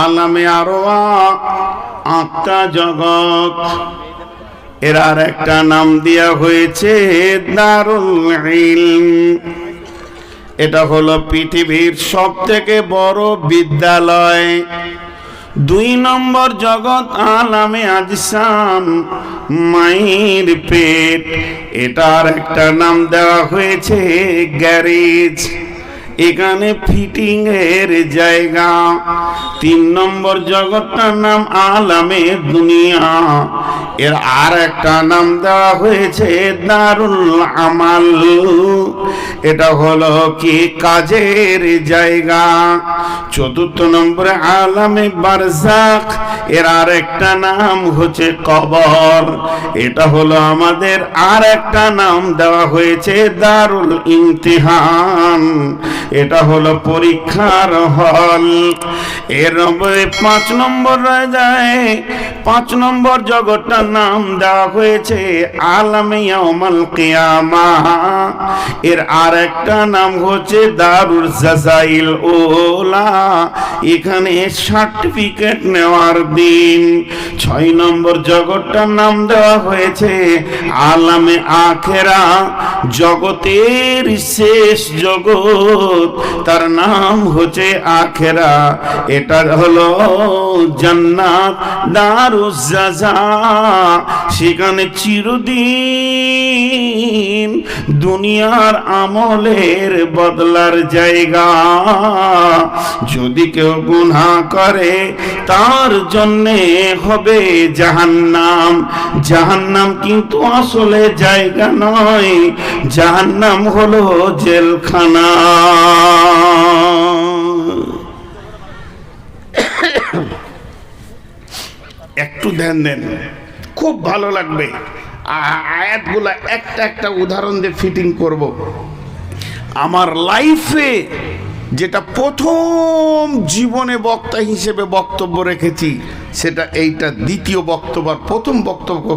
আলামে আরওয়া, আত্মা জগৎ। এর আর একটা নাম দেয়া হয়েছে দারুল ইলম। এটা হলো পৃথিবীর সব থেকে বড় বিদ্যালয়। 2 নম্বর জগৎ আলামে আজসাম, মায়ের পেট। এটার একটা নাম দেওয়া হয়েছে গ্যারেজ, এখানে ফিটিং এর জায়গা। 3 নম্বর জগৎটার নাম আলামে দুনিয়া। এর আর একটা নাম দেওয়া হয়েছে দারুল আমাল। এটা হলো কি কাজের জায়গা। 4 নম্বরে আলামে বারজাখ। এর আর একটা নাম হচ্ছে কবর। এটা হলো আমাদের আর একটা নাম দেওয়া হয়েছে দারুল ইমতিহান। এটা হলো পরীক্ষার হল। এর 5 নম্বর যায়, 5 নম্বর জগৎটার নাম দেওয়া হয়েছে আলামে ইয়াউমাল কিয়ামাহ। এর আর একটা নাম হচ্ছে দারুল জাযাইল উলা, এখানে সার্টিফিকেট নেওয়ার দিন। 6 নম্বর জগৎটার নাম দেওয়া হয়েছে আলামে আখেরা, জগতের শেষ জগৎ, তার নাম হচ্ছে আখেরা। এটা হলো জান্নাত, দারুজ জাযা, সেখানে চিরদিন দুনিয়ার আমলের বদলার জায়গা। যদি কেউ গুনাহ করে তার জন্যে হবে জাহান্নাম। জাহান্নাম কিন্তু আসলে জায়গা নয়, জাহান্নাম হলো জেলখানা। একটু ধ্যান দেন, খুব ভালো লাগবে। আয়াতগুলা একটা একটা উদাহরণ দিয়ে ফিটিং করব। আমার লাইফে যেটা প্রথম জীবনে বক্তা হিসেবে বক্তব্য রেখেছি, সেটা এইটা দ্বিতীয় বক্তব্য। প্রথম বক্তব্য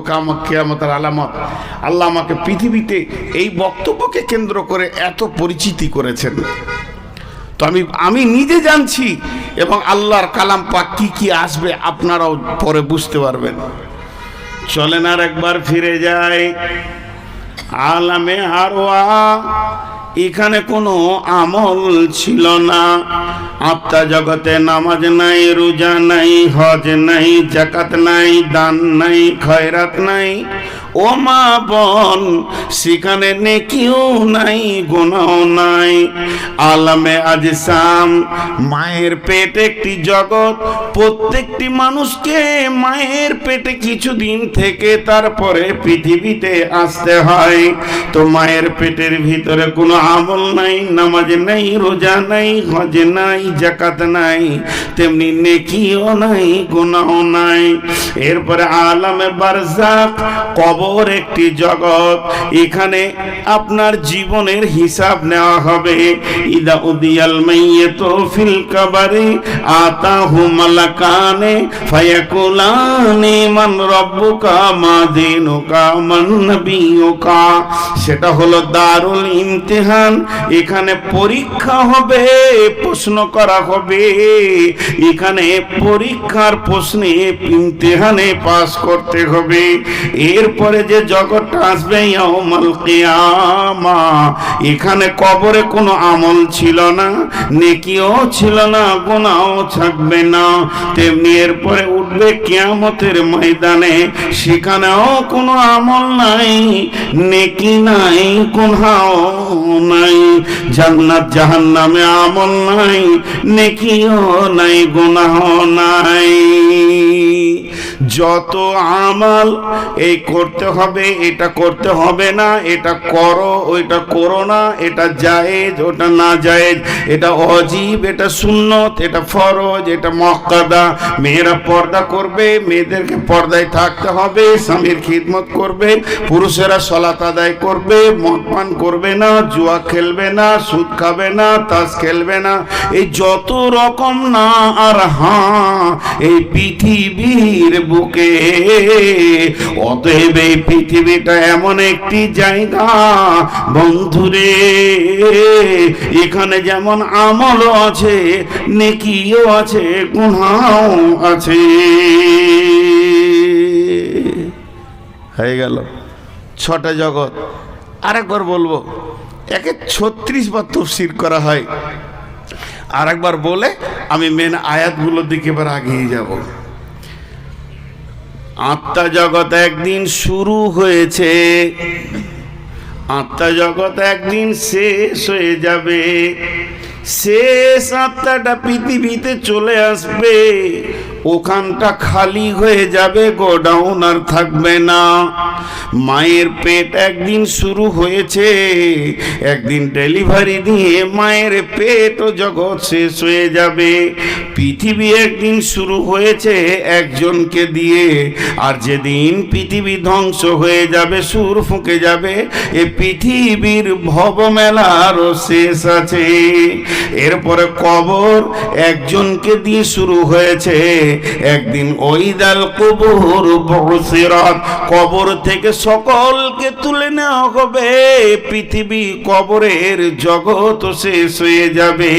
কিয়ামতের আলামত। আল্লাহ আমাকে পৃথিবীতে এই বক্তব্যকে কেন্দ্র করে এত পরিচিতি করেছেন, তো আমি নিজে জানছি, এবং আল্লাহর কালাম পাক কি কি আসবে আপনারাও পরে বুঝতে পারবেন। চলেন আর একবার ফিরে যাই আলামে আরওয়া। এখানে কোনো আমল ছিল না। আত্মা জগতে নামাজ নাই, রোজা নাই, হজ নাই, যাকাত নাই, দান নাই, খয়রাত নাই। ও মা বোন, সেখানে নেকিও নাই, গুনাহও নাই। আলামে আজসাম, মায়ের পেট একটি জগৎ। প্রত্যেকটি মানুষকে মায়ের পেটে কিছুদিন থেকে তারপরে পৃথিবীতে আসতে হয়। তো মায়ের পেটের ভিতরে কোনো আমল নাই, নামাজ নাই, রোজা নাই, হজ নাই, যাকাত নাই, তেমনি নেকিও নাই, গুনাহও নাই। এরপরে আলামে বারজাখ, কবর একটি জগৎ। এখানে আপনার জীবনের হিসাব নেওয়া হবে। ইদা উদিয়াল মাইয়িতু ফিল কবরি আতাহু মালাকানে ফায়াকুলানি মান রাব্বুকা মা দীনুকা মান নাবিয়ুকা। সেটা হলো দারুল ইমতিহান। এখানে পরীক্ষা হবে, প্রশ্ন করা হবে। এখানে পরীক্ষার প্রশ্নে ইমতিহানে পাস করতে হবে। এরপরে যে জগৎটা আসবে ইয়াউমাল কিয়ামা, এখানে কবরে কোনো আমল ছিল না, নেকিও ছিল না, গুনাহও থাকবে না। তেমনি এরপরে উঠবে কিয়ামতের ময়দানে, সেখানেও কোনো আমল নাই, নেকি নাই, গুনাহও নাই। জান্নাত জাহান্নামে আমল নাই, নেকিও নাই, গুনাহও নাই। যত আমল এই করতে হবে, এটা করতে হবে না, এটা করো, ওইটা করো না, এটা জায়েজ, ওটা না জায়েজ, এটা ওয়াজিব, এটা সুন্নত, এটা ফরজ, এটা মুআক্কাদা। মেয়েরা পর্দা করবে, মেয়েদেরকে পর্দায় থাকতে হবে, স্বামীর খিদমত করবে। পুরুষেরা সালাত আদায় করবে, মদ পান করবে না, জুয়া খেলবে না, সুদ খাবে না, তাস খেলবে না। এই যত রকম না আর হ্যাঁ, এই পৃথিবীর বুকে। অতএব এই পৃথিবীটা এমন একটি জায়গা বন্ধুরে, এখানে যেমন আমলও আছে, নেকিও আছে, গুনাহও আছে। হয়ে গেল 6টা জগৎ। আরেকবার বলবো, একে 36 বার তাফসীর করা হয়। আরেকবার বলে আমি মেন আয়াতগুলোর দিকে এবার আগিয়ে যাব। আত্মা জগৎ একদিন শুরু হয়েছে, আত্মা জগৎ একদিন শেষ হয়ে যাবে। শেষ আত্মাটা পৃথিবীতে চলে আসবে, ওখানটা খালি হয়ে যাবে, গোডাউন আর থাকবে না। মায়ের পেট একদিন শুরু হয়েছে, একদিন ডেলিভারি দিয়ে মায়ের পেট ও জগৎ শেষ হয়ে যাবে। পৃথিবী একদিন শুরু হয়েছে একজনকে দিয়ে, আর যেদিন পৃথিবী ধ্বংস হয়ে যাবে, সুর ফুঁকে যাবে, এ পৃথিবীর ভবমেলারও শেষ আছে। এরপরে কবর একজনকে দিয়ে শুরু হয়েছে, একদিন ওইদাল কবর বসিরাত, কবর থেকে সকলকে তুলে নেওয়া হবে, পৃথিবী কবরের জগৎ শেষ হয়ে যাবে।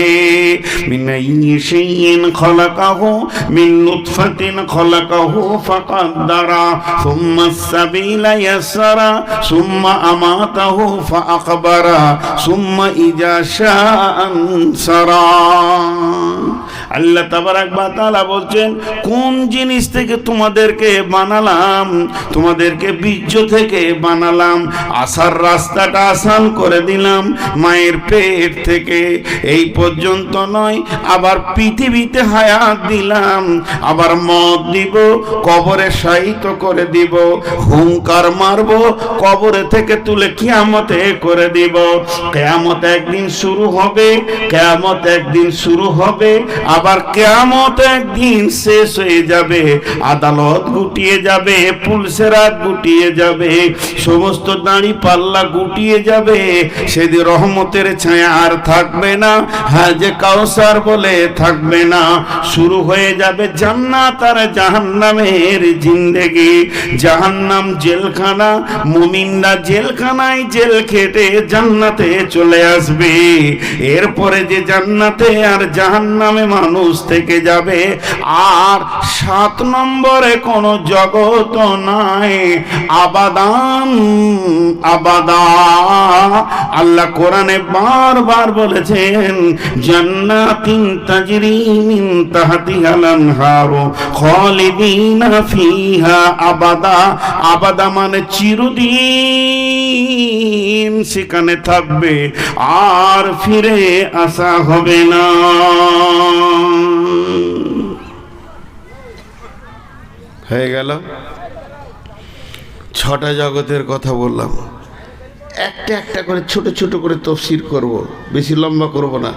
মিন আইয়ি শাইইন খালাকাহু মিন নুতফাতিন খালাকাহু ফাকাদ্দারা সুম্মা আস-সাবিলা ইয়াসসারা সুম্মা আমাতাহু ফাআকবারা সুম্মা ইজা শাআ আনসারা। আল্লাহ তাবারাক ওয়া তাআলা বলছেন, কোন জিনিস থেকে তোমাদেরকে বানালাম? তোমাদেরকে বীর্য থেকে বানালাম, আসার রাস্তাটা আসান করে দিলাম মায়ের পেট থেকে। এই পর্যন্ত নয়, আবার পৃথিবীতে হায়াত দিলাম, আবার মত দিব, কবরে শায়িত করে দিব, হুঙ্কার মারবো, কবরে থেকে তুলে কিয়ামতে করে দিব। কিয়ামত একদিন শুরু হবে, কিয়ামত একদিন শুরু হবে, আবার কিয়ামত একদিন শেষ হয়ে যাবে। আদালত গুটিয়ে যাবে, পুলসেরাত গুটিয়ে যাবে, সমস্ত দাড়ি পাল্লা গুটিয়ে যাবে। সেদিন রহমতের ছায়া আর থাকবে না, হাজে কাউসার বলে থাকবে না। শুরু হয়ে যাবে জান্নাত আর জাহান্নামের জিন্দেগি। জাহান্নাম জেলখানা, মুমিনরা জেলখানায় জেল খেটে জান্নাতে চলে আসবে। এরপরে যে জান্নাতে আর জাহান্নামে মানুষ থেকে যাবে। আর 7 নম্বরে কোন জগৎ নাই, আবাদান আবাদা। আল্লাহ কোরআনে বারবার বলেছেন, জান্নাতিন তাজরি মিন তাহতিহাল আনহারু খালিদিনা ফিহা আবাদা। আবাদা মানে চিরদিন সেখানে থাকবে, আর ফিরে আসা হবে না। হয়ে গেল 6টা জগতের কথা বললাম। একটা একটা করে ছোট ছোট করে তফসির করব, বেশি লম্বা করব না।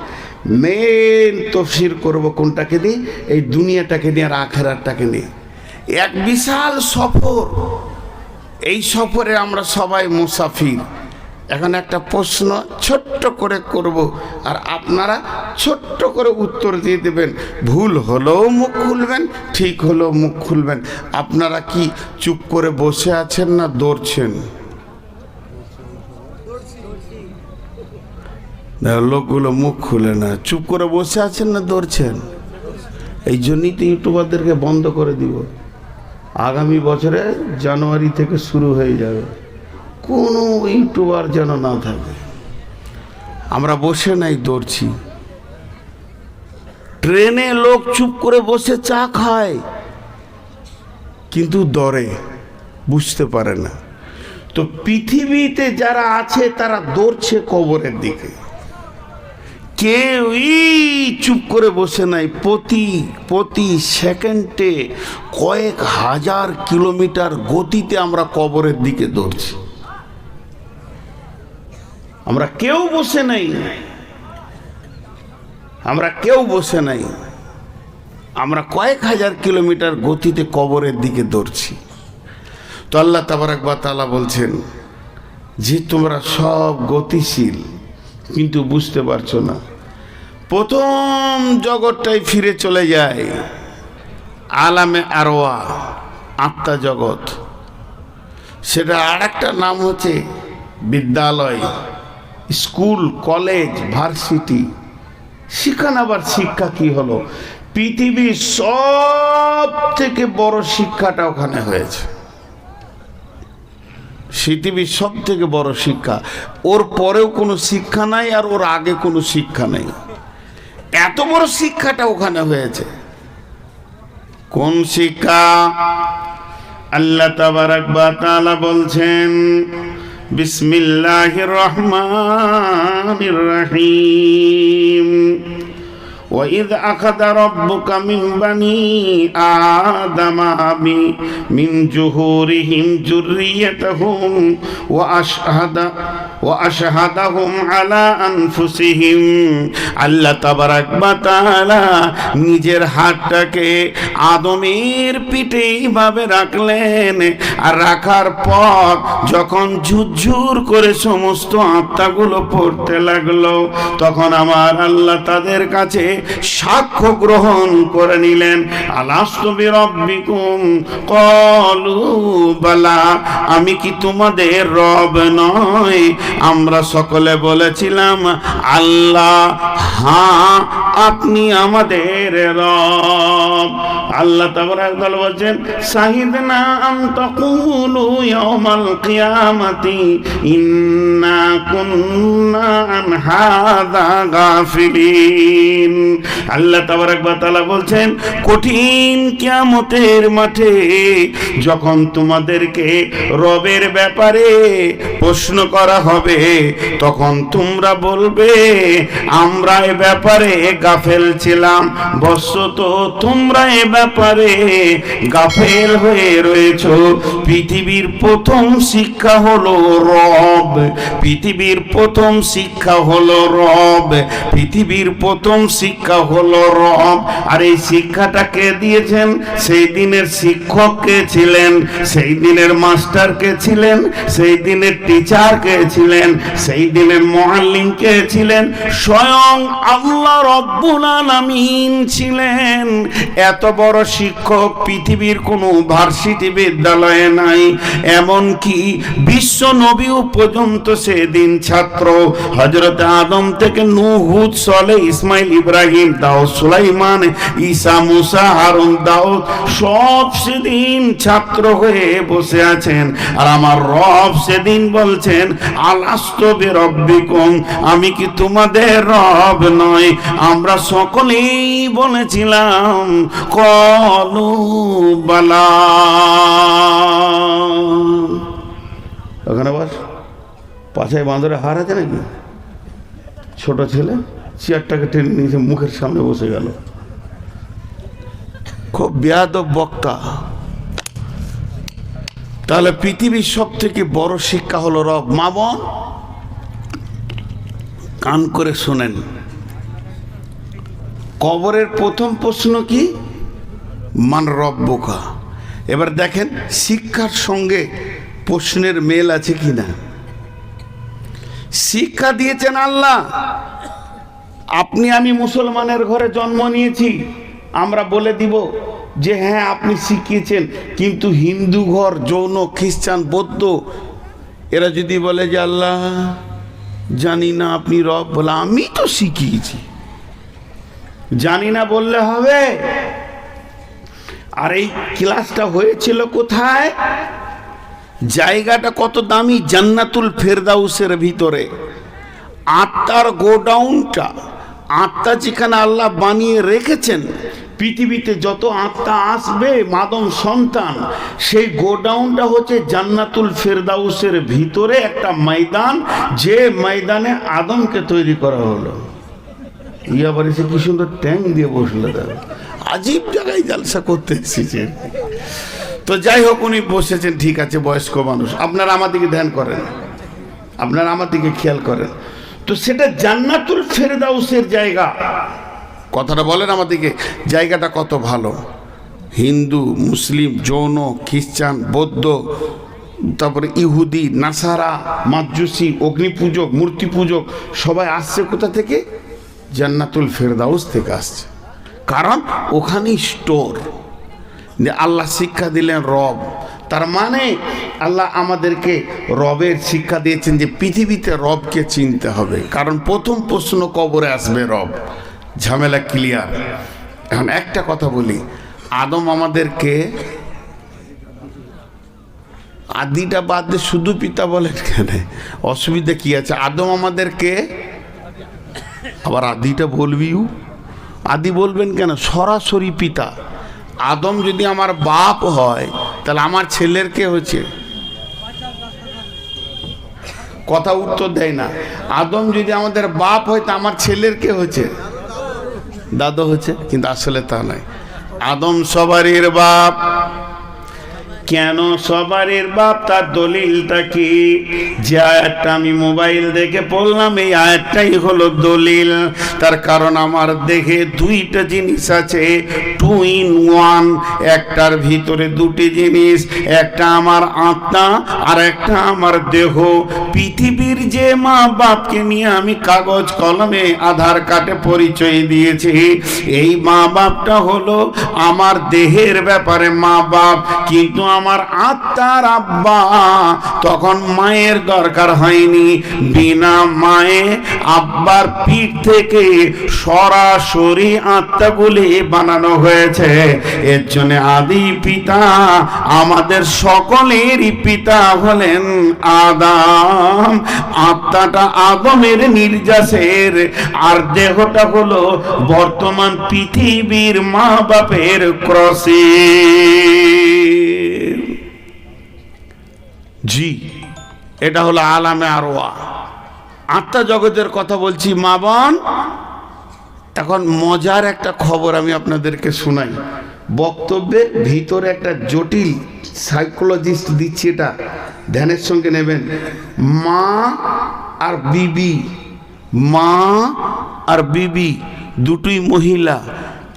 মেন তফসির করব কোনটাকে নিয়ে? এই দুনিয়াটাকে নিয়ে আর আখেরাতটাকে নিয়ে। এক বিশাল সফর, এই সফরে আমরা সবাই মুসাফির। এখন একটা প্রশ্ন ছোট্ট করে করব, আর আপনারা ছোট্ট করে উত্তর দিয়ে দেবেন। ভুল হলেও মুখ খুলবেন, ঠিক হলেও মুখ খুলবেন। আপনারা কি চুপ করে বসে আছেন না দৌড়ছেন? লোকগুলো মুখ খুলে না, চুপ করে বসে আছেন না দৌড়ছেন? এই জন্যই তো ইউটিউবারদেরকে বন্ধ করে দিব। আগামী বছরে জানুয়ারি থেকে শুরু হয়ে যাবে, কোনো ইউটিউবার যেন না থাকে। আমরা বসে নাই, দৌড়ছি। ট্রেনে লোক চুপ করে বসে চা খায়, কিন্তু দৌড়ে, বুঝতে পারে না। তো পৃথিবীতে যারা আছে তারা দৌড়ছে কবরের দিকে। কেউই চুপ করে বসে নাই। প্রতি সেকেন্ডে কয়েক হাজার কিলোমিটার গতিতে আমরা কবরের দিকে দৌড়ছি। আমরা কেউ বসে নাই, আমরা কেউ বসে নাই। আমরা কয়েক হাজার কিলোমিটার গতিতে কবরের দিকে দৌড়ছি। তো আল্লাহ তাবারাক ওয়া তাআলা বলছেন যে তোমরা সব গতিশীল, কিন্তু বুঝতে পারছো না। প্রথম জগৎটাই ফিরে চলে যায় আলামে আরওয়া। আত্মা জগৎ, সেটা আর একটা নাম হচ্ছে বিদ্যালয়, স্কুল, কলেজ, ভার্সিটি। সেখানে আবার শিক্ষা কি হলো? পৃথিবীর সব থেকে বড় শিক্ষাটা ওখানে হয়েছে। পৃথিবীর সব থেকে বড় শিক্ষা, ওর পরেও কোনো শিক্ষা নাই আর ওর আগে কোনো শিক্ষা নেই। এত বড় শিক্ষাটা ওখানে হয়েছে। কোন শিক্ষা? আল্লাহ তাবারাক ওয়া তাআলা বলছেন, বিসমিল্লাহির রহমানির রহিম, وَإِذْ أَخَذَ رَبُّكَ مِنْ بَنِي آدَمَ مِنْ ظُهُورِهِمْ ذُرِّيَّتَهُمْ وَأَشْهَدَهُمْ عَلَى أَنفُسِهِمْ। আল্লাহ তাবারাক ওয়া তাআলা নিজের হাতটাকে আদমের পিঠে এইভাবে রাখলেন, আর রাখার পর যখন ঝুরঝুর করে সমস্ত আত্মাগুলো পড়তে লাগলো, তখন আমার আল্লাহ তাদের কাছে সাক্ষ্য গ্রহণ করে নিলেন। আলাস্তু বিরাব্বিকুম ক্বালু বালা, আমি কি তোমাদের রব নয়? আমরা সকলে বলেছিলাম আল্লাহ, হ্যাঁ আপনি আমাদের রব। আল্লাহ তাবারাক ওয়া তাআলা বলেন, শাহিদনা আন তাকুলু ইয়াউমাল কিয়ামাতি ইন্না কুন্না আন হাযা গাফিলিন। আল্লাহ তাবারাক ওয়া তাআলা বলছেন, কঠিন কিয়ামতের মাঠে যখন তোমাদেরকে রবের ব্যাপারে প্রশ্ন করা হবে, তখন তোমরা বলবে আমরা এ ব্যাপারে গাফেল ছিলাম। বস্তুত তোমরা এ ব্যাপারে গাফেল হয়ে রয়েছো। পৃথিবীর প্রথম শিক্ষা হলো রব, পৃথিবীর প্রথম শিক্ষা হলো রব, পৃথিবীর প্রথম শিক্ষা হলো রব। আর এই শিক্ষাটা কে দিয়েছেন? সেই দিনের শিক্ষক কে ছিলেন? সেই দিনের মাস্টার কে ছিলেন? সেই দিনের টিচার কে ছিলেন? সেই দিনের মুআল্লিম কে ছিলেন? স্বয়ং আল্লাহ রব্বুল আলামিন ছিলেন। এত বড় শিক্ষক পৃথিবীর কোনো ভার্সিটি বিদ্যালয়ে নাই। এমনকি বিশ্ব নবীও পর্যন্ত সেদিন ছাত্র। হযরত আদম থেকে নূহ, হুদ, সালেহ, ইসমাইল, ইব্রাহিম, দাউদ, সুলাইমান, ঈসা, মুসা, হারুন, দাউদ সব সেদিন ছাত্র হয়ে বসে আছেন। আর আমার রব সেদিন বলছেন, আলাস্তু বিরাব্বিকুম, আমি কি তোমাদের রব নয়? আমরা সকলেই বলেছিলাম ক্বালু বালা। ওখানে বস, পাছায় বাঁদরের হার আছে নাকি? ছোট ছেলে চেয়ারটাকে টেনে নিয়েছে, মুখের সামনে বসে গেল। খুব বেয়াদব বক্তা। তাহলে পৃথিবীর সব থেকে বড় শিক্ষা হলো রব। মা বোন কান করে শোনেন, কবরের প্রথম প্রশ্ন কি? মান রব্বুকা। এবার দেখেন শিক্ষার সঙ্গে প্রশ্নের মেল আছে কিনা। শিক্ষা দিয়েছেন আল্লাহ। আপনি আমি মুসলমানের ঘরে জন্ম নিয়েছি, আমরা বলে দিব যে হ্যাঁ আপনি শিখিয়েছেন। কিন্তু হিন্দু ঘর, জৈন, খ্রিস্টান, বৌদ্ধ এরা যদি বলে যে আল্লাহ জানি না আপনি রব, বলে আমি তো শিখিয়েছি। জানি না বললে হবে? আর এই ক্লাসটা হয়েছিল কোথায়? জায়গাটা কত দামি, জান্নাতুল ফেরদাউসের ভিতরে। আত্মার গোডাউনটা, আত্মা যেখানে আল্লাহ বানিয়ে রেখেছেন, পৃথিবীতে যত আত্মা আসবে মাদম সন্তান, সেই গোডাউনটা হচ্ছে জান্নাতুল ফেরদাউসের ভিতরে একটা ময়দান, যে ময়দানে আদমকে তৈরি করা হলো। ইয়াবার এসে কি সুন্দর ট্যাঙ্ক দিয়ে বসলো, তারা আজীব জায়গায় জালসা করতে এসেছে। তো যাই হোক, উনি বসেছেন, ঠিক আছে, বয়স্ক মানুষ। আপনারা আমার দিকে ধ্যান করেন, আপনারা আমার দিকে খেয়াল করেন। তো সেটা জান্নাতুল ফেরদাউসের জায়গা। কথাটা বলেন আমার দিকে, জায়গাটা কত ভালো। হিন্দু, মুসলিম, জৈন, খ্রিস্টান, বৌদ্ধ, তারপরে ইহুদি, নাসারা, মাজুসি, অগ্নি পূজক, মূর্তি পূজক সবাই আসছে কোথা থেকে? জান্নাতুল ফেরদাউস থেকে আসছে। কারণ ওখানেই স্টোর। যে আল্লাহ শিক্ষা দিলেন রব, তার মানে আল্লাহ আমাদেরকে রবের শিক্ষা দিয়েছেন যে পৃথিবীতে রবকে চিনতে হবে, কারণ প্রথম প্রশ্ন কবরে আসবে রব। ঝামেলা ক্লিয়ার। এখন একটা কথা বলি, আদম আমাদেরকে আদিটা বাদ দিয়ে শুধু পিতা বলেন কেন? অসুবিধা কি আছে? আদম আমাদেরকে, আবার আদিটা বলবিও, আদি বলবেন কেন? সরাসরি পিতা। আদম যদি আমার বাপ হয় তাহলে আমার ছেলের কে হয়েছে? কথা উত্তর দেয় না। আদম যদি আমাদের বাপ হয় তা আমার ছেলের কে হয়েছে? দাদু হয়েছে। কিন্তু আসলে তা নয়। আদম সবারই বাপ। কেন সবারই বাপ? তার দলিলটা কি? যে আয়াতটা আমি মোবাইল দেখে পড়লাম, এই আয়াতটাই হলো দলিল। তার কারণ আমার দেহে দুইটা জিনিস আছে, 2 in 1। একটার ভিতরে দুটি জিনিস, একটা আমার আত্মা আর একটা আমার দেহ। পৃথিবীর যে মা বাপকে নিয়ে আমি কাগজ কলমে আধার কার্ডে পরিচয় দিয়েছি, এই মা বাপটা হলো আমার দেহের ব্যাপারে মা বাপ, কিন্তু আমার আত্মার আব্বা। তখন মায়ের দরকার হয়নি। বিনা মায়ে আব্বার পিঠ থেকে সরাসরি আত্মাগুলি বানানো হয়েছে। এর জন্য আদি পিতা, আমাদের সকলেরই পিতা হলেন আদম। আত্মাটা আদমের নির্যাসের, আর দেহটা হলো বর্তমান পৃথিবীর মা বাপের ক্রসে। জি, এটা হলো আলামে আরওয়া, আত্মা জগতের কথা বলছি মা বোন। এখন মজার একটা খবর আমি আপনাদেরকে শোনাই। বক্তব্যের ভিতরে একটা জটিল সাইকোলজিস্ট দিচ্ছি, এটা ধ্যানের সঙ্গে নেবেন। মা আর বিবি, মা আর বিবি দুটোই মহিলা,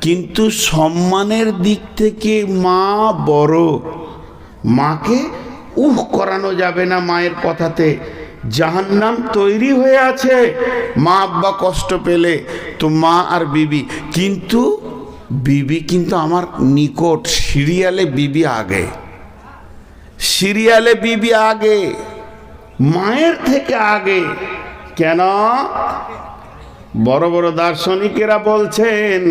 কিন্তু সম্মানের দিক থেকে মা বড়। মাকে করানো যাবে না মায়ের কথাতে। জাহান্নাম তৈরি হয়ে আছে মা আব্বা কষ্ট পেলে, তো মা আর বিবি। কিন্তু বিবি কিন্তু আমার নিকট, সিরিয়ালে বিবি আগে, সিরিয়ালে বিবি আগে, মায়ের থেকে আগে। কেন? বড় বড় দার্শনিকেরা বলছেন,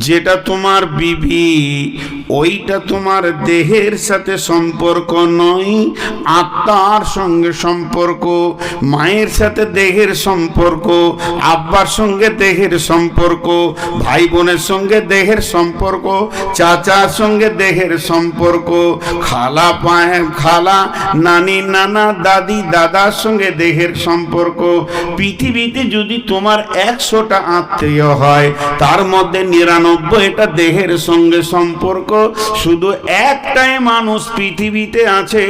যেটা তোমার বিবি ওইটা তোমার দেহের সাথে সম্পর্ক নয়, আত্মার সঙ্গে সম্পর্ক। মায়ের সাথে দেহের সম্পর্ক, আব্বার সঙ্গে দেহের সম্পর্ক, ভাই বোনের সঙ্গে দেহের সম্পর্ক, চাচার সঙ্গে দেহের সম্পর্ক, খালা খালা, নানি নানা, দাদি দাদার সঙ্গে দেহের সম্পর্ক। পৃথিবীতে যদি তোমার 100টা আত্মীয় হয়, তার মধ্যে 99টা দেহের সঙ্গে সম্পর্ক। শুধু একটাই মানুষ পৃথিবীতে আছে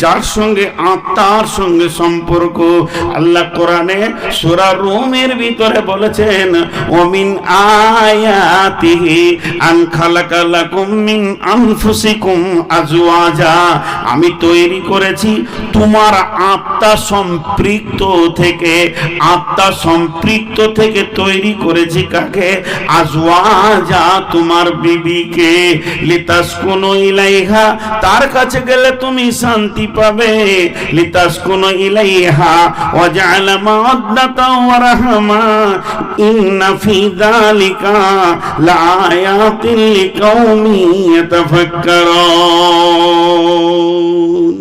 যার সঙ্গে আত্মার সঙ্গে সম্পর্ক। আল্লাহ কোরআনে সূরা রুমের ভিতরে বলেছেন, ওমিন আয়াতিহি আন খালাকা লাকুম মিন আনফুসিকুম আজওয়াজা। আমি তৈরি করেছি তোমার আত্মা সম্পৃক্ত থেকে, আত্মা সম্পৃক্ত থেকে তৈরি করেছি কাকে? আজওয়াজা, তোমার বিবিকে। লিতাসকুনু ইলাইহা, তার কাছে গেলে তুমি শান্তি পাবে। লিতাসকুনু ইলাইহা ওয়া জাআলা মাওয়াদ্দাতা ওয়া রাহমা ইন্না ফি যালিকা লাআয়াতিন লিকাউমিন ইয়াতাফাক্কারুন।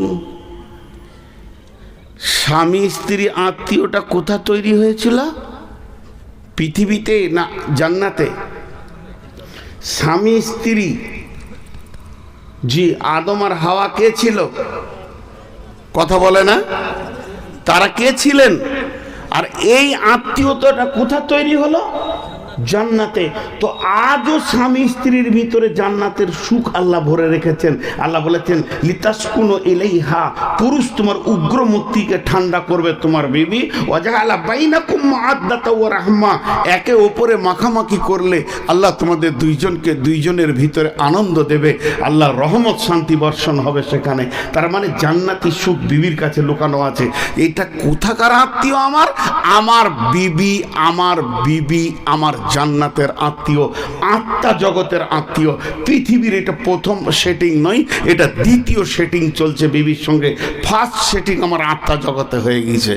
স্বামী স্ত্রী আত্মীয়টা কোথা তৈরি হয়েছিল? পৃথিবীতে না জান্নাতে? স্বামী স্ত্রী, জি, আদম আর হাওয়া কে ছিল? কথা বলে না? তারা কে ছিলেন? আর এই আত্মীয়তাটা কোথা তৈরি হলো? জান্নাতে। তো আজও স্বামী স্ত্রীর ভিতরে জান্নাতের সুখ আল্লাহ ভরে রেখেছেন। আল্লাহ বলেছেন, লিতাসকুনু ইলাইহা, পুরুষ তোমার উগ্র মূর্তিকে ঠান্ডা করবে তোমার বিবি। ওয়াজআলা বাইনাকুম মাওয়াদ্দাতা ওয়া রাহমা, একে ওপরে মাখামাখি করলে আল্লাহ তোমাদের দুইজনকে দুইজনের ভিতরে আনন্দ দেবে, আল্লাহর রহমত শান্তি বর্ষণ হবে সেখানে। তার মানে জান্নাতি সুখ বিবির কাছে লুকানো আছে। এটা কোথাকার আত্মীয়? আমার বিবি, আমার বিবি আমার জান্নাতের আত্মীয়, আত্মা জগতের আত্মীয়। পৃথিবীর এটা প্রথম সেটিং নয়, এটা দ্বিতীয় সেটিং চলছে বিবির সঙ্গে। ফার্স্ট সেটিং আমার আত্মা জগতে হয়ে গেছে,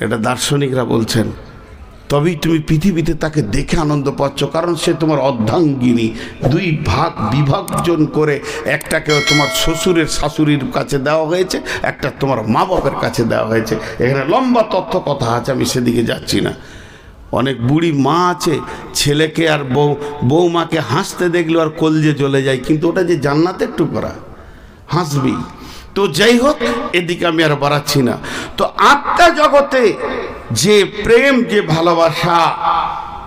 এটা দার্শনিকরা বলছেন। তবেই তুমি পৃথিবীতে তাকে দেখে আনন্দ পাচ্ছ, কারণ সে তোমার অর্ধাঙ্গিনী। দুই ভাগ বিভাজন করে একটাকে তোমার শ্বশুরের শাশুড়ির কাছে দেওয়া হয়েছে, একটা তোমার মা বাপের কাছে দেওয়া হয়েছে। এখানে লম্বা তথ্য কথা আছে, আমি সেদিকে যাচ্ছি না। অনেক বুড়ি মা আছে, ছেলেকে আর বৌমাকে হাসতে দেখলে আর কলজে জ্বলে যায়, কিন্তু ওটা যে জান্নাতের টুকরা, হাসবি। তো যাই হোক, এদিকে আমি আর বাড়াচ্ছি না। তো আত্মা জগতে যে প্রেম, যে ভালোবাসা,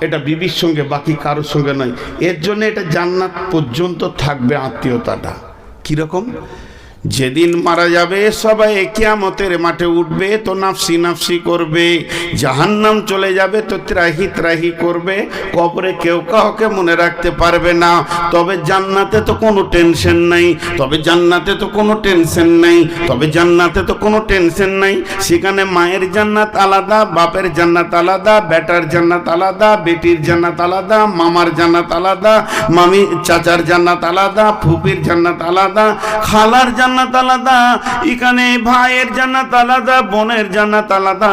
এটা বিবির সঙ্গে, বাকি কারোর সঙ্গে নয়। এর জন্য এটা জান্নাত পর্যন্ত থাকবে আত্মীয়তাটা। কিরকম? যেদিন মারা যাবে সবাই কিয়ামতের মাঠে উঠবে তো নাফসি নাফসি করবে, জাহান্নাম চলে যাবে তো ত্রাহি ত্রাহি করবে, কবরে কেউ কাউকে মনে রাখতে পারবে না। তবে জান্নাতে তো কোনো টেনশন নাই, তবে জান্নাতে তো কোনো টেনশন নাই, তবে জান্নাতে তো কোনো টেনশন নাই। সেখানে মায়ের জান্নাত আলাদা, বাপের জান্নাত আলাদা, বেটার জান্নাত আলাদা, বেটির জান্নাত আলাদা, মামার জান্নাত আলাদা, মামি চাচার জান্নাত আলাদা, ফুপির জান্নাত আলাদা, খালার জান্নাত আলাদা, এখানে ভাইয়ের জান্নাত আলাদা, বোনের জান্নাত আলাদা।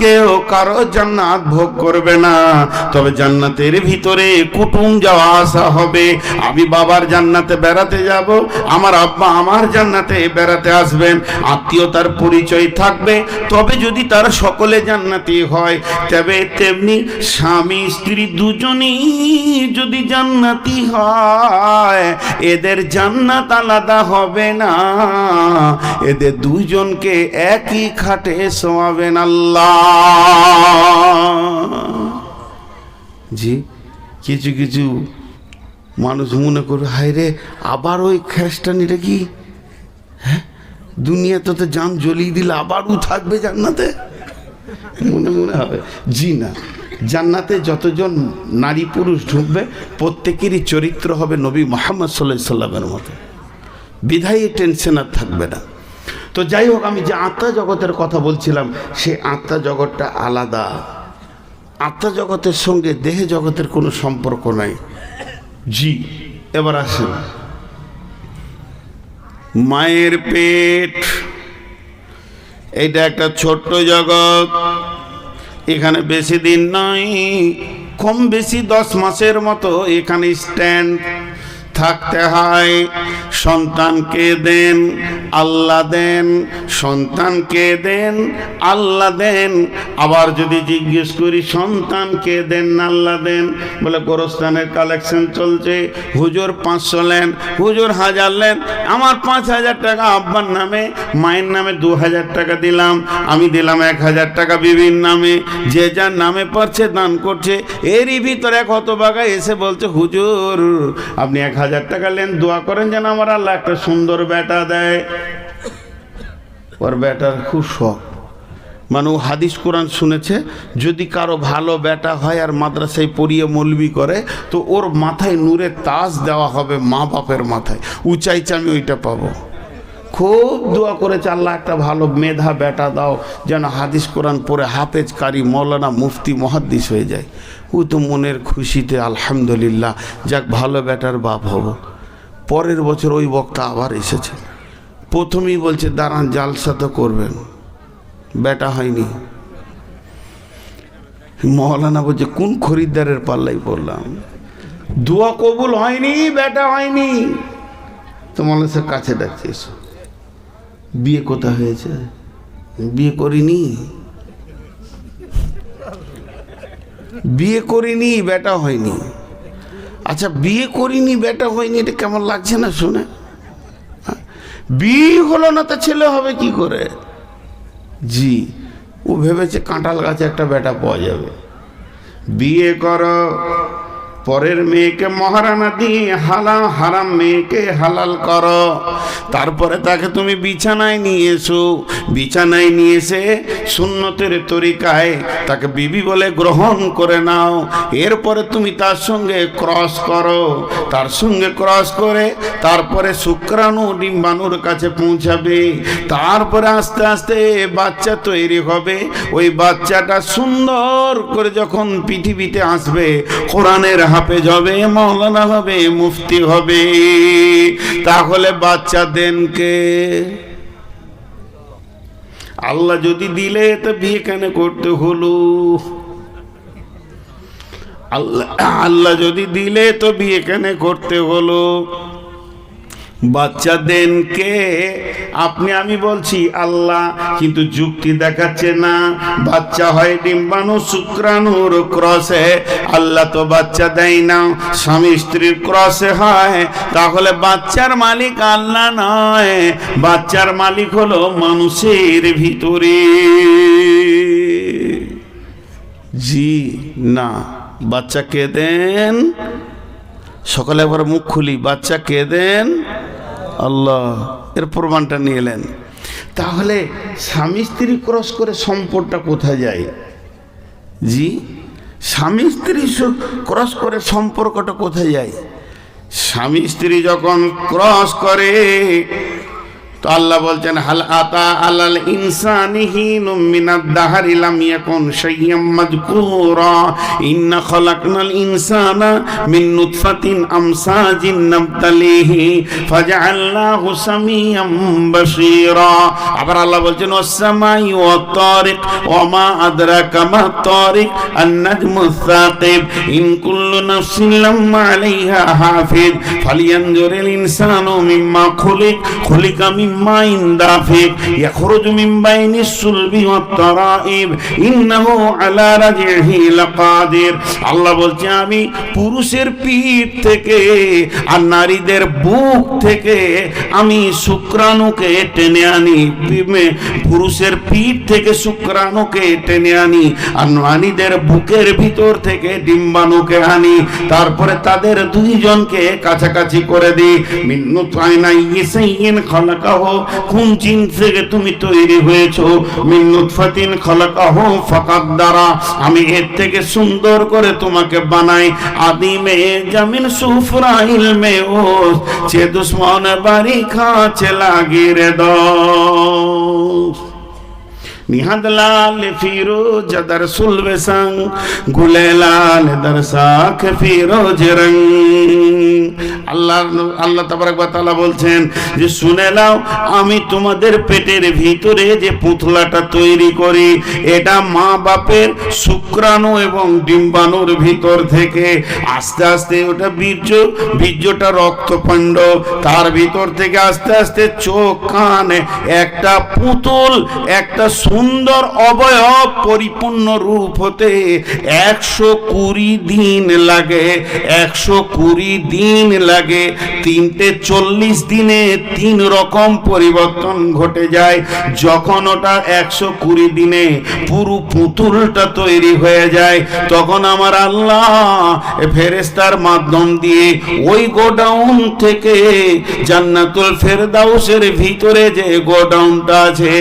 কেউ কারো জান্নাত ভোগ করবে না। তবে জান্নাতের ভিতরে কুটুম যাওয়া আসা হবে। আমি বাবার জান্নাতে বেড়াতে যাব, আমার আব্বা আমার জান্নাতে বেড়াতে আসবেন, আত্মীয়তার পরিচয় থাকবে। তবে যদি তারা সকলে জান্নাতি হয়, তবে তেমনি স্বামী স্ত্রী দুজনই যদি জান্নাতি হয়, এদের জান্নাত আলাদা হবে না, এদের দুজনকে একই খাটে শোয়াবেন আল্লাহ। জি, কিছু কিছু মানুষ মনে করবে, হায় রে, আবার ওই খ্রিস্টানিটা কি, হ্যাঁ, দুনিয়াতে তো জান জ্বলিয়ে দিলে আবারও থাকবে জান্নাতে, মনে মনে হবে। জি না, জান্নাতে যতজন নারী পুরুষ ঢুকবে প্রত্যেকেরই চরিত্র হবে নবী মুহাম্মদ সাল্লাল্লাহু আলাইহি সাল্লামের মতো, বিধায়ী টেনশন আর থাকবে না। তো যাই হোক, আমি যে আত্মা জগতের কথা বলছিলাম, সেই আত্মা জগৎটা আলাদা। আত্মা জগতের সঙ্গে দেহ জগতের কোনো সম্পর্ক নাই। জি, এবার আসেন, মায়ের পেট, এটা একটা ছোট্ট জগৎ। এখানে বেশি দিন নয়, কম বেশি 10 মাসের মতো এখানে স্ট্যান্ড থাকতে হয়। সন্তানকে দেন, আল্লাহ দেন, সন্তানকে দেন, আল্লাহ দেন। আবার যদি জিজ্ঞেস করি সন্তানকে দেন না আল্লাহ দেন, বলে গোরস্থানের কালেকশন চলছে, হুজুর 500 নেন, হুজুর 1000 নেন। আমার 5000 টাকা আব্বার নামে, মায়ের নামে 2000 টাকা দিলাম, আমি দিলাম 1000 টাকা বিবির নামে। যে যার নামে পারছে দান করছে। এরই ভিতরে কত বাগা এসে বলছে, হুজুর আপনি 1000 টাকা নেন, দোয়া করেন যেন আমার আল্লাহ একটা সুন্দর বেটা দেয়। ওর বেটার খুব শখ, মানে ও হাদিস কোরআন শুনেছে, যদি কারো ভালো বেটা হয় আর মাদ্রাসায় পড়িয়ে মৌলবি করে, তো ওর মাথায় নূরের তাজ দেওয়া হবে মা বাপের মাথায়। চাইছে আমি ওইটা পাবো। খুব দোয়া করেছে, আল্লাহ একটা ভালো মেধা বেটা দাও, যেন হাদিস কোরআন পড়ে হাফেজ কারি মৌলানা মুফতি মুহাদ্দিস হয়ে যায়। ও তো মনের খুশিতে আলহামদুলিল্লাহ, যাক ভালো বেটার বাপ হব। পরের বছর ওই বক্তা আবার এসেছে, প্রথমেই বলছে দাঁড়ান জালসা তো করবেন, বেটা হয়নি। মৌলানা বলছে কোন খরিদ্দারের পাল্লাই পড়লাম, দোয়া কবুল হয়নি, বেটা হয়নি। তো মৌলানা কাছে ডাকছে, এসো। বিয়ে কোথা হয়েছে? বিয়ে করিনি, বিয়ে করিনি, বেটা হয়নি। আচ্ছা, বিয়ে করিনি, বেটা হয়নি, এটা কেমন লাগছে না শুনে? বিয়ে হলো না তা ছেলে হবে কি করে? জি, ও ভেবেছে কাঁঠাল গাছে একটা বেটা পাওয়া যাবে। বিয়ে করো, পরের মেয়েকে মহারানা দিয়ে হারাম মেয়েকে হালাল করো, তারপরে তাকে তুমি বিছানায় নিয়ে এসো, বিছানায় নিয়ে এসে সুন্নতের তরিকায় তাকে বিবি বলে গ্রহণ করে নাও। এরপরে তুমি তার সঙ্গে ক্রস করো, তার সঙ্গে ক্রস করে তারপরে শুক্রাণু ডিম্বাণুর কাছে পৌঁছাবে। তারপরে আস্তে আস্তে বাচ্চা তৈরি হবে। ওই বাচ্চাটা সুন্দর করে যখন পৃথিবীতে আসবে, কোরআনের হাফেজ হবে, মাওলানা হবে, মুফতি হবে। তাহলে বাচ্চা দেন কে? আল্লাহ যদি দিলে তো বিয়ে কেন করতে হলো? আল্লাহ যদি দিলে তো বিয়ে কেন করতে হলো? বাচ্চা দেন কে? আপনি আমি বলছি আল্লাহ, কিন্তু যুক্তি দেখাচ্ছে না। বাচ্চা হয় ডিম্বাণু শুক্রাণুর ক্রসে, আল্লাহ তো বাচ্চা দেয় না, স্বামী স্ত্রীর ক্রসে হয়। তাহলে বাচ্চার মালিক আল্লাহ নয়, বাচ্চার মালিক হলো মানুষের ভিতরে। জি না, বাচ্চা কে দেন? সকালে একবার মুখ খুলি, বাচ্চা কে দেন? আল্লাহ। এর প্রমাণটা নিয়ে এলেন। তাহলে স্বামী স্ত্রী ক্রস করে সম্পর্কটা কোথায় যায়? জি, স্বামী স্ত্রী ক্রস করে সম্পর্কটা কোথায় যায়? স্বামী স্ত্রী যখন ক্রস করে তো আল্লাহ বলছেন, হাল আতা আলাল ইনসানি হিনুম মিনাদ দাহরি লাম ইয়াকুন শাইয়্যাম মাযকুরা ইন্না খালাকনাল ইনসানা মিন নুতফাতিন আমসাজিন নাবতালিহি ফাজআলনাহু সামিয়াম বাসীরা। আবার আল্লাহ বলছেন, ওয়াস সামাই ওয়াত তারিক ওয়া মা আদরাকা মা তারিক আন-নাজমুস সাকিব ইন কুল্লু নাফসিন লাম্মা আলাইহা হাফিজ ফালিয়ানজুরিল ইনসানু মিম্মা খুলিকা মাইন দাফিক ইয়াখরুজু মিন বাইনিস সুলবি ওয়াত তারাইব ইন্নাহু আলা রাজিহি লাকাদির। আল্লাহ বলছে, আমি পুরুষের পিঠ থেকে আর নারীদের বুক থেকে আমি শুক্রাণুকে টেনে আনি। পুরুষের পিঠ থেকে শুক্রাণুকে টেনে আনি আর নারীদের বুকের ভিতর থেকে ডিম্বাণুকে আনি। তারপরে তাদের দুইজনকে কাছাকাছি করে দিই। মিন নুতফাইনা ইয়াসাইন খালাকা, কোন জিনিস থেকে তুমি তৈরি হয়েছো? মিন নুতফাতিন খালাকাহু ফাকাদ্দারা, আমি এর থেকে সুন্দর করে তোমাকে বানাই। আদিমে জামিন সুফরা ইলমে ও চে দুশ্মন বাড়ি খাচে লাগিরে দোষ। নিহাদ লাল ফিরোজ দর সুলবে সং গুলে লাল দর সাখ ফিরোজ রং। আল্লাহ তাবারক ওয়া তাআলা বলছেন যে, শুনে নাও, আমি তোমাদের পেটের ভিতরে যে পুতলাটা তৈরি করি, এটা মা বাপের শুক্রাণু এবং ডিম্বাণুর ভিতর থেকে আস্তে আস্তে ওটা বীর্যটা রক্তপিণ্ড, তার ভিতর থেকে আস্তে আস্তে চোখ কান, একটা পুতুল, একটা সুন্দর অবয়ব পরিপূর্ণ রূপ হতে 120 দিন লাগে। 120 দিন লাগে। 340 দিনে 3 রকম পরিবর্তন ঘটে যায়। যখন ওটা 120 দিনে পুরো পুতুলটা তৈরি হয়ে যায়, তখন আমার আল্লাহ ফেরেশতার মাধ্যম দিয়ে ওই গোডাউন থেকে জান্নাতুল ফেরদাউসের ভিতরে যে গোডাউনটা আছে,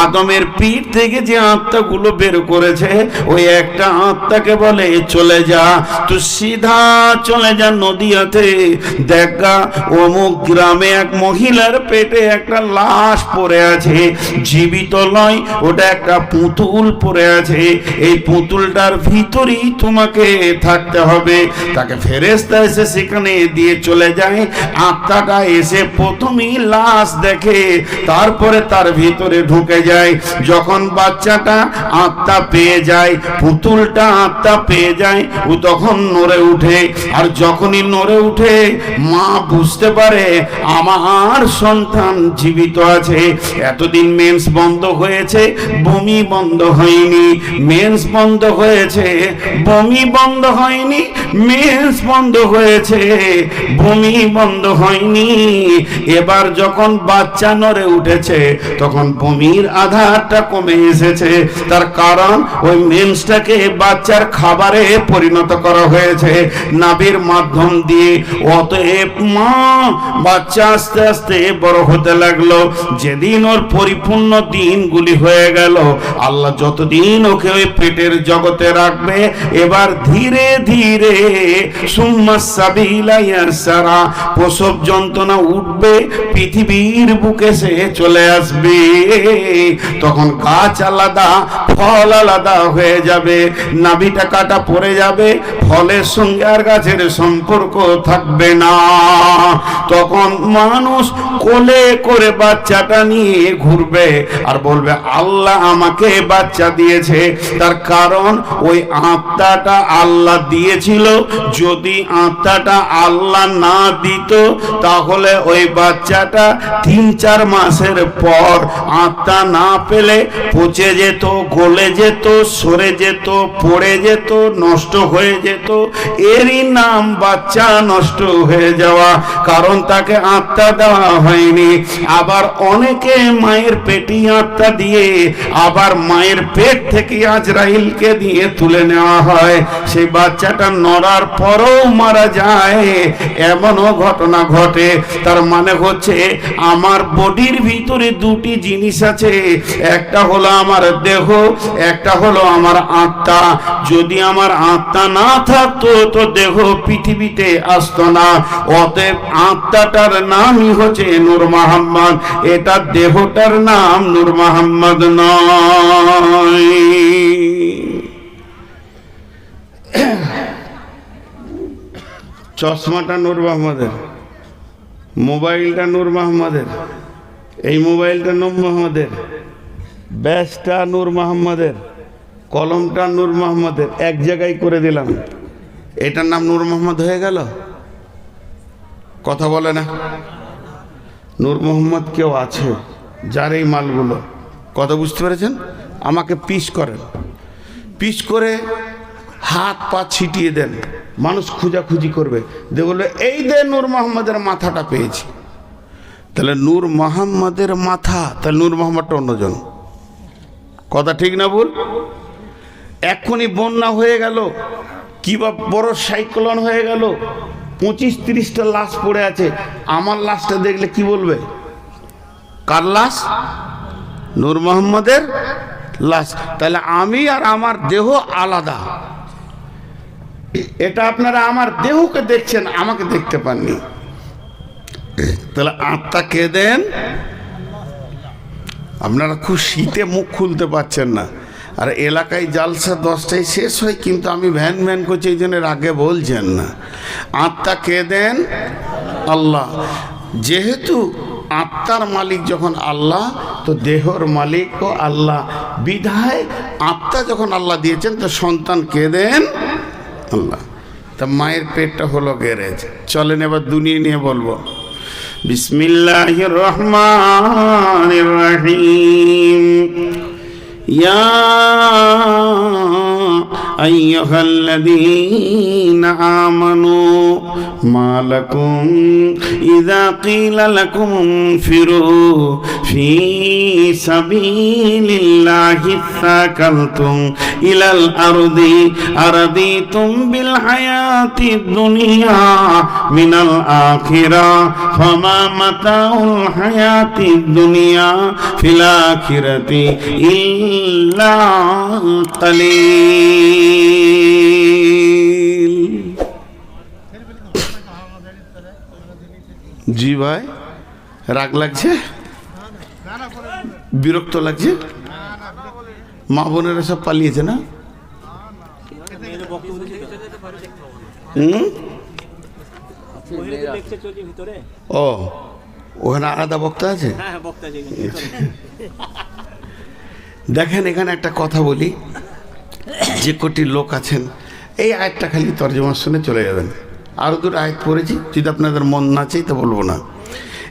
আদমের পিঠ থেকে যে আত্মাগুলো বের করেছে, ওই একটা আত্মাকে বলে চলে যা, তো সিধা চলে যা নদিয়াতে, দেখা অমুক গ্রামে এক মহিলার পেটে একটা লাশ পড়ে আছে, জীবিত নয়, ওটা একটা পুতুল পড়ে আছে। এই পুতুলটার ভিতরেই তোমাকে থাকতে হবে। তাকে ফেরেশতা এসে সেখানে দিয়ে চলে যায়। আত্মাটা এসে প্রথমেই লাশ দেখে, তারপরে তার ভিতরে ঢুকে যায়। যখন বাচ্চাটা আত্মা পেয়ে যায়, পুতুলটা আত্মা পেয়ে যায়, ও তখন নড়ে উঠে। আর যখনই নড়ে উঠে, মা বুঝতে পারে আমার সন্তান জীবিত আছে। এতদিন মেন্স বন্ধ হয়েছে, বমি বন্ধ হয়নি, মেন্স বন্ধ হয়েছে, বমি বন্ধ হয়নি, মেন্স বন্ধ হয়েছে, বমি বন্ধ হয়নি। এবার যখন বাচ্চা নড়ে উঠেছে তখন বমির আধারটা কমে এসেছে। তার কারণ ওই মেন্সটাকে বাচ্চার খাবারে পরিণত করা হয়েছে নাভির মাধ্যম দিয়ে। অতএব মা বাচ্চা আস্তে আস্তে বড় হতে লাগলো। যেদিন ওর পরিপূর্ণ দিনগুলি হয়ে গেল, আল্লাহ যতদিন ওকে ওই পেটের জগতে রাখবে, এবার ধীরে ধীরে সুম্মা সাবিলা ইয়াসারা, প্রসব যন্ত্রণা উঠবে, পৃথিবীর বুকে সে চলে আসবে। তখন গাছ আলাদা, ফল আলাদা হয়ে যাবে, নাভিটা কাটা পড়ে যাবে, ফলের সঙ্গে আর গাছের সম্পর্ক থাকবে না। তখন মানুষ কোলে করে বাচ্চাটা নিয়ে ঘুরবে আর বলবে আল্লাহ আমাকে বাচ্চা দিয়েছে। তার কারণ ওই আত্মাটা আল্লাহ দিয়েছিল। যদি আত্মাটা আল্লাহ না দিত তাহলে ওই বাচ্চাটা 3-4 মাসের পর আত্মা না পেলে পচে যেত, গলে যেত, সরে যেত, পড়ে যেত, নষ্ট হয়ে যেত। এরই নাম বাচ্চা নষ্ট হয়ে যাওয়া, কারণ তাকে আত্মা দেওয়া হয়নি। আবার অনেকে মায়ের পেটি আত্মা দিয়ে, আবার মায়ের পেট থেকে আজরাইলকে দিয়ে তুলে নেওয়া হয়। সেই বাচ্চাটা নড়ার পরও মারা যায়, এমনও ঘটনা ঘটে। তার মানে হচ্ছে আমার বডির ভিতরে দুটি জিনিস আছে, একটা হলো আমার দেহ, একটা হলো আমার আত্মা। যদি আমার আত্মা না থাকতো তো দেহ পৃথিবীতে আসতো না। অতএব আত্মাটার নামই হচ্ছে নূর মোহাম্মদ, এটা দেহটার নাম নূর মোহাম্মদ নয়। চশমাটা নূর মোহাম্মদের, মোবাইলটা নূর মোহাম্মদের, এই মোবাইলটা নূর মোহাম্মদের, ব্যাসটা নূর মোহাম্মদের, কলমটা নূর মোহাম্মদের, এক জায়গায় করে দিলাম, এটার নাম নূর মোহাম্মদ হয়ে গেল? কথা বলে না। নূর মোহাম্মদ কেউ আছে যার এই মালগুলো, কথা বুঝতে পেরেছেন? আমাকে পিস করেন, পিস করে হাত পা ছিটিয়ে দেন, মানুষ খুঁজাখুঁজি করবে, দে বলবে এই দে নূর মোহাম্মদের মাথাটা পেয়েছি। তাহলে নূর মোহাম্মদের মাথা, তাহলে নূর মোহাম্মদটা অন্যজন। কথা ঠিক না ভুল? এক্ষুনি বন্যা হয়ে গেল, কিবা বড় সাইক্লোন হয়ে গেল, 25-30টা লাশ পড়ে আছে, আমার লাশটা দেখলে কি বলবে? কার লাশ? নূর মোহাম্মদের লাশ। তাহলে আমি আর আমার দেহ আলাদা। এটা আপনারা আমার দেহকে দেখছেন, আমাকে দেখতে পাননি। তাহলে আত্মা কে দেন? আপনারা খুব শীতে মুখ খুলতে পারছেন না। আর এলাকায় জালসা 10টায় শেষ হয়, কিন্তু আমি ভ্যান ভ্যান করছি, এই জন্য আগে বলছেন না। আত্মা কে দেন? আল্লাহ। যেহেতু আত্মার মালিক যখন আল্লাহ, তো দেহর মালিকও আল্লাহ। বিধায় আত্মা যখন আল্লাহ দিয়েছেন, তো সন্তান কে দেন? আল্লাহ। তা মায়ের পেটটা হলো গ্যারেজ। চলেন এবার দুনিয়া নিয়ে বলবো। বিসমিল্লাহির রহমানির রহিম। ইয়া আইয়ুহাল্লাযীনা আমানু মা লাকুম ইযা ক্বিলা লাকুম ইনফিরু ফী সাবিলিল্লাহি সাকালতুম ইলাল আরদি আরাদিতুম বিল হায়াতিদ দুনিয়া মিনাল আখিরা ফামা মাতাউল হায়াতিদ দুনিয়া ফিল আখিরাতি ইল্লা কালিল। জি ভাই, রাগ লাগছে, বিরক্ত লাগছে? মা বোনেরা সব পালিয়েছে না? ও, ওখানে আলাদা বক্তা আছে। দেখেন, এখানে একটা কথা বলি, যে কোটি লোক আছেন, এই আয়াতটা খালি তর্জমা শুনে চলে যাবেন। আরও দুটো আয়াত পড়েছি, যদি আপনাদের মন না চাই তো বলবো না।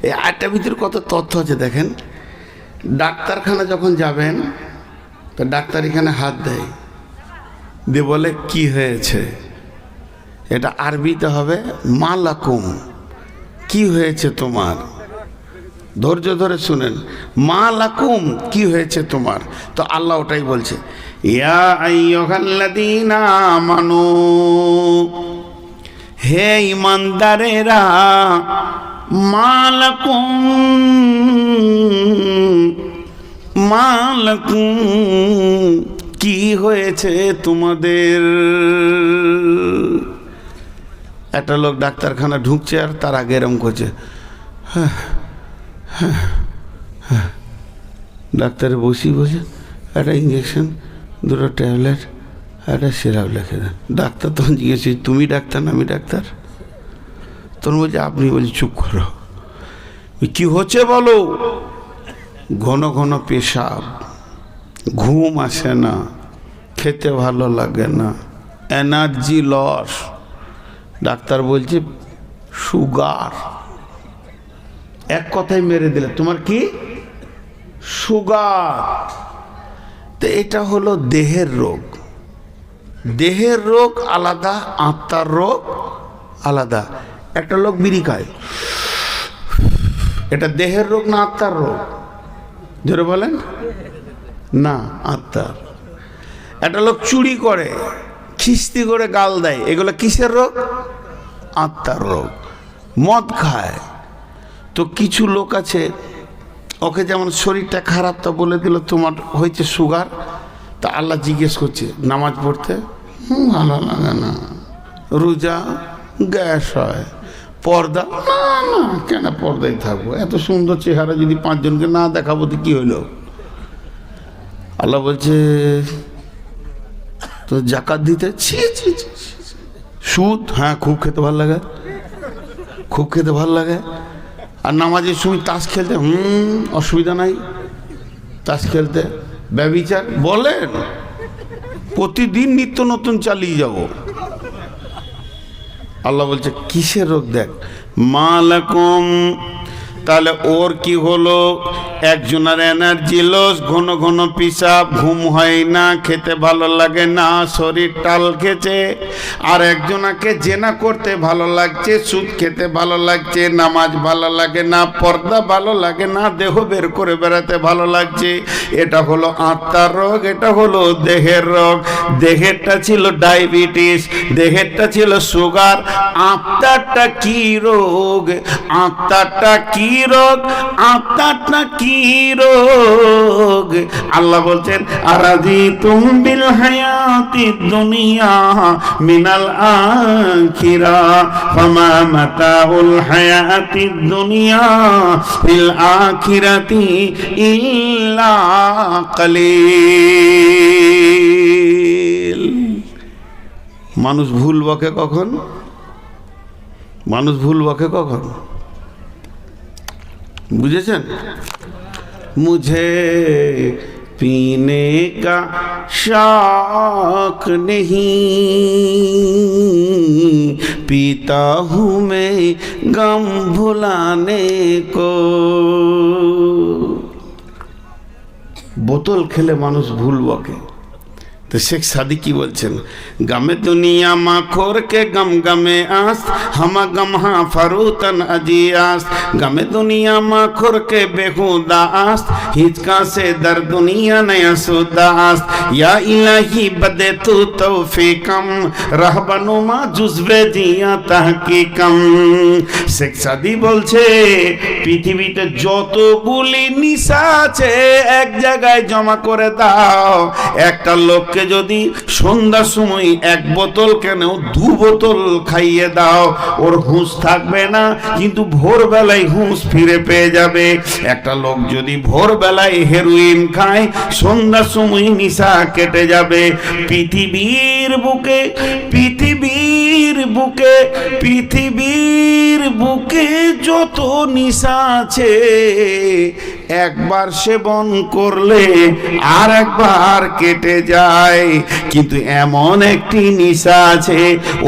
এই আয়াতটার ভিতরে কত তথ্য আছে দেখেন। ডাক্তারখানা যখন যাবেন তো ডাক্তার এখানে হাত দেয়, দিয়ে বলে কি হয়েছে। এটা আরবিতে হবে মা লাকুম, কি হয়েছে তোমার। ধৈর্য ধরে শুনেন, মা লাকুম, কি হয়েছে তোমার। তো আল্লাহ ওটাই বলছে, ইয়া আইয়ুহাল্লাযীনা আমানু, হে ঈমানদারেরা, মা লাকুম, মা লাকুম, কি হয়েছে তোমাদের। একটা লোক ডাক্তারখানা ঢুকছে আর তার আগে এরম করছে, হ্যাঁ হ্যাঁ হ্যাঁ। ডাক্তারে বসি বসে একটা ইঞ্জেকশন, দুটো ট্যাবলেট, একটা সিরাপ লিখে দেন। ডাক্তার তখন জিজ্ঞেস, তুমি ডাক্তার না আমি ডাক্তার? তখন বলছে আপনি। বলছি চুপ করো, কি হচ্ছে বলো। ঘন ঘন পেশাব, ঘুম আসে না, খেতে ভালো লাগে না, এনার্জি লস। ডাক্তার বলছে সুগার। এক কথায় মেরে দিলে, তোমার কি সুগার। তো এটা হলো দেহের রোগ। দেহের রোগ আলাদা, আত্মার রোগ আলাদা। একটা লোক বিড়ি খায়, এটা দেহের রোগ না আত্মার রোগ? জোরে বলেন না, আত্মার। একটা লোক চুরি করে, খিস্তি করে গাল দেয়, এগুলো কিসের রোগ? আত্মার রোগ। মদ খায়, তো কিছু লোক আছে, ওকে যেমন শরীরটা খারাপ তা বলে দিল তোমার হয়েছে সুগার। তা আল্লাহ জিজ্ঞেস করছে নামাজ পড়তে, ভালো লাগে না। রোজা, গ্যাস হয়। পর্দা, না না, কেন পর্দায় থাকবো, এত সুন্দর চেহারা যদি পাঁচজনকে না দেখাবো তো কি হইল। আল্লাহ বলছে তো জাকাত দিতে, ছি ছি ছি। সুদ, হ্যাঁ খুব খেতে ভালো লাগে, খুব খেতে ভালো লাগে। আর নামাজের সময় তাস খেলতে, অসুবিধা নাই তাস খেলতে। ব্যভিচার বলেন, প্রতিদিন নিত্য নতুন চালিয়ে যাব। আল্লাহ বলছে কিসের রোগ দেখ, মা লাকুম। তাহলে ওর কি হলো? একজনের এনার্জি লস, ঘন ঘন পিসাব, ঘুম হয় না, খেতে ভালো লাগে না, শরীর টাল খেছে। আর একজনাকে জেনা করতে ভালো লাগছে, সুদ খেতে ভালো লাগছে, নামাজ ভালো লাগে না, পর্দা ভালো লাগে না, দেহ বের করে বেড়াতে ভালো লাগছে। এটা হলো আত্মার রোগ, এটা হলো দেহের রোগ। দেহেরটা ছিল ডায়াবেটিস, দেহেরটা ছিল সুগার। আত্মারটা কি রোগ? আত্মারটা কি রোগ? আত্মারটা কি রোগ? আল্লাহ বলছেন আরাদিতুম বিল হায়াতিদ দুনিয়া মিনাল আখিরা ফামা মাতাউল হায়াতিদ দুনিয়া ফিল আখিরাতি ইল্লা কালিল। মানুষ ভুল বকে কখন? মানুষ ভুল বকে কখন? বুঝেছেন? মুঝে पीने का शौक नहीं, पीता हूँ मैं गम भुलाने को। বোতল খেলে মানুষ ভুল বকে। तो शेख सादी की बोलছেন, गमे दुनिया माखोर के गम गमे आस्त, हम गम हाँ फरूतन अजियास्त। गमे दुनिया माखोर के बेहुदा आस्त, हिचका से दर दुनिया नया सुदास्त। या इलाही बदे तू तौफीकम, रहबनुमा जुज़वे दिया तहकीकम। शेख सादी बोलছে পৃথিবীতে যতগুলি নিশা আছে এক জায়গায় জমা করে দাও। একটা লোককে যদি সন্ধ্যার সময় এক বোতল কেন দু বোতল খাইয়ে দাও, ওর হুঁশ থাকবে না, কিন্তু ভোরবেলায় হুঁশ ফিরে পেয়ে যাবে। একটা লোক যদি ভোরবেলায় হেরোইন খায়, সন্ধ্যার সময় নিশা কেটে যাবে। পৃথিবীর বুকে, পৃথিবীর বুকে, পৃথিবীর বুকে যত নিশা আছে একবার সেবন করলে আর একবার কেটে যায়। কিন্তু এমন একটি নিশা আছে,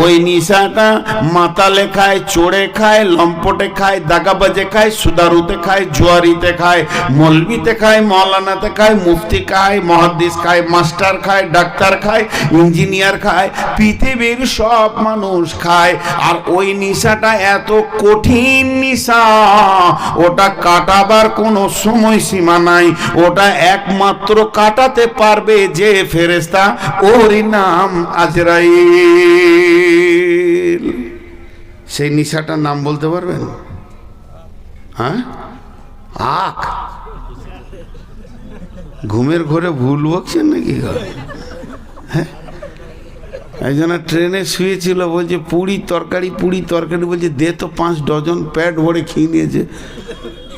ওই নিশাটা মাতালে খায়, চোরে খায়, লম্পটে খায়, দাগাবাজে খায়, সুদারুতে খায়, জুয়ারিতে খায়, মলবিতে খায়, মৌলানাতে খায়, মুফতি খায়, মুহাদ্দিস খায়, মাস্টার খায়, ডাক্তার খায়, ইঞ্জিনিয়ার খায়, পৃথিবীর সব মানুষ খায়। আর ওই নিশাটা এত কঠিন নিশা, ওটা কাটাবার কোনো সময়সীমা নাই। ওটা একমাত্র কাটাতে পারবে যে ফেরেশতা, ওরই নাম আজরাইল। সেই নিশাটার নাম বলতে পারবেন? হ্যাঁ, আখ। ঘুমের ঘরে ভুল বকছেন নাকি? হ্যাঁ, একজন ট্রেনে শুয়েছিল, বলছে পুরি তরকারি, পুরি তরকারি, বলছে দে তো 5 ডজন, পেট ভরে খেয়ে নিয়েছে।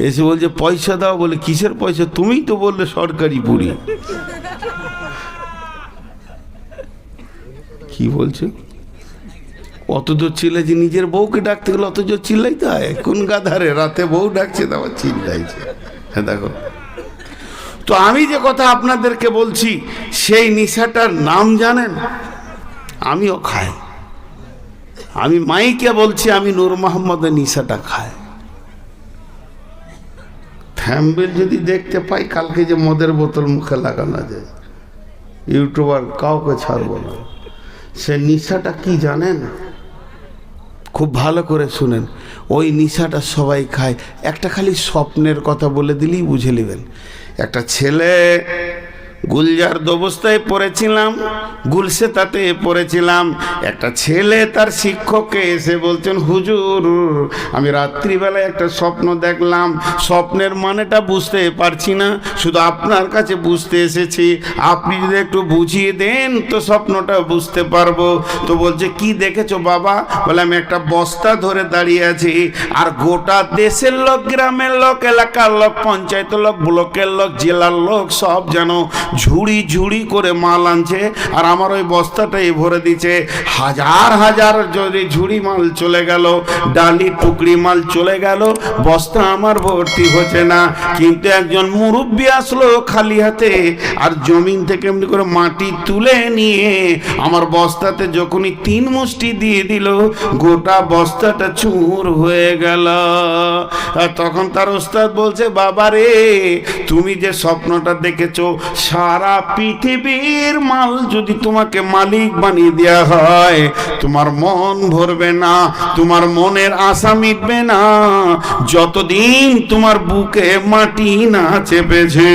এসে বলছে পয়সা দাও। বলে কিসের পয়সা? তুমিই তো বললে সরকারি পুরি। কি বলছো? অত জোর চিল্লাইছে, নিজের বউকে ডাকতে গেলে অত জোর চিল্লাইতে হয়? কোন গাধারে রাতে বউ ডাকছে, তারপর চিল্লাইছে। হ্যাঁ দেখো তো, আমি যে কথা আপনাদেরকে বলছি, সেই নিশাটার নাম জানেন? আমিও খাই। আমি মাইকে বলছি, আমি নূর মোহাম্মদের নিশাটা খাই। থ্যাম্বেল যদি দেখতে পাই কালকে, যে মদের বোতল মুখে লাগানো যায়, ইউটিউবার কাউকে ছাড়বো না। সে নিশাটা কি জানেন? খুব ভালো করে শুনেন। ওই নিশাটা সবাই খায়। একটা খালি স্বপ্নের কথা বলে দিলেই বুঝে নেবেন। একটা ছেলে, গুলজার অবস্থায় পড়েছিলাম, গুলসেতাতে পড়েছিলাম। একটা ছেলে তার শিক্ষককে এসে বলছেন, হুজুর আমি রাত্রিবেলায় একটা স্বপ্ন দেখলাম, স্বপ্নের মানেটা বুঝতে পারছি না, শুধু আপনার কাছে বুঝতে এসেছি, আপনি যদি একটু বুঝিয়ে দেন তো স্বপ্নটা বুঝতে পারবো। তো বলছে কি দেখেছো বাবা? বলে আমি একটা বস্তা ধরে দাঁড়িয়ে আছি, আর গোটা দেশের লোক, গ্রামের লোক, এলাকার লোক, পঞ্চায়েতের লোক, ব্লকের লোক, জেলার লোক সব যেন ঝুড়ি ঝুড়ি করে মাল আনছে, আর আমার ওই বস্তাটাই ভরে দিচ্ছে। হাজার হাজার যদি ঝুড়ি মাল চলে গেল, ডালি টুকরি মাল চলে গেল, বস্তা আমার ভর্তি হচ্ছে না। কিন্তু একজন মুরব্বী আসলো খালি হাতে, আর জমিন থেকে এমনি করে মাটি তুলে নিয়ে আমার বস্তাতে যখনই 3 মুষ্টি দিয়ে দিল, গোটা বস্তাটা চুর হয়ে গেল। আর তখন তার ওস্তাদ বলছে, বাবা রে, তুমি যে স্বপ্নটা দেখেছো, সারা পৃথিবীর মাল যদি তোমাকে মালিক বানিয়ে দেওয়া হয়, তোমার মন ভরবে না, তোমার মনের আশা মিটবে না, যতদিন তোমার বুকে মাটি না চেপেছে।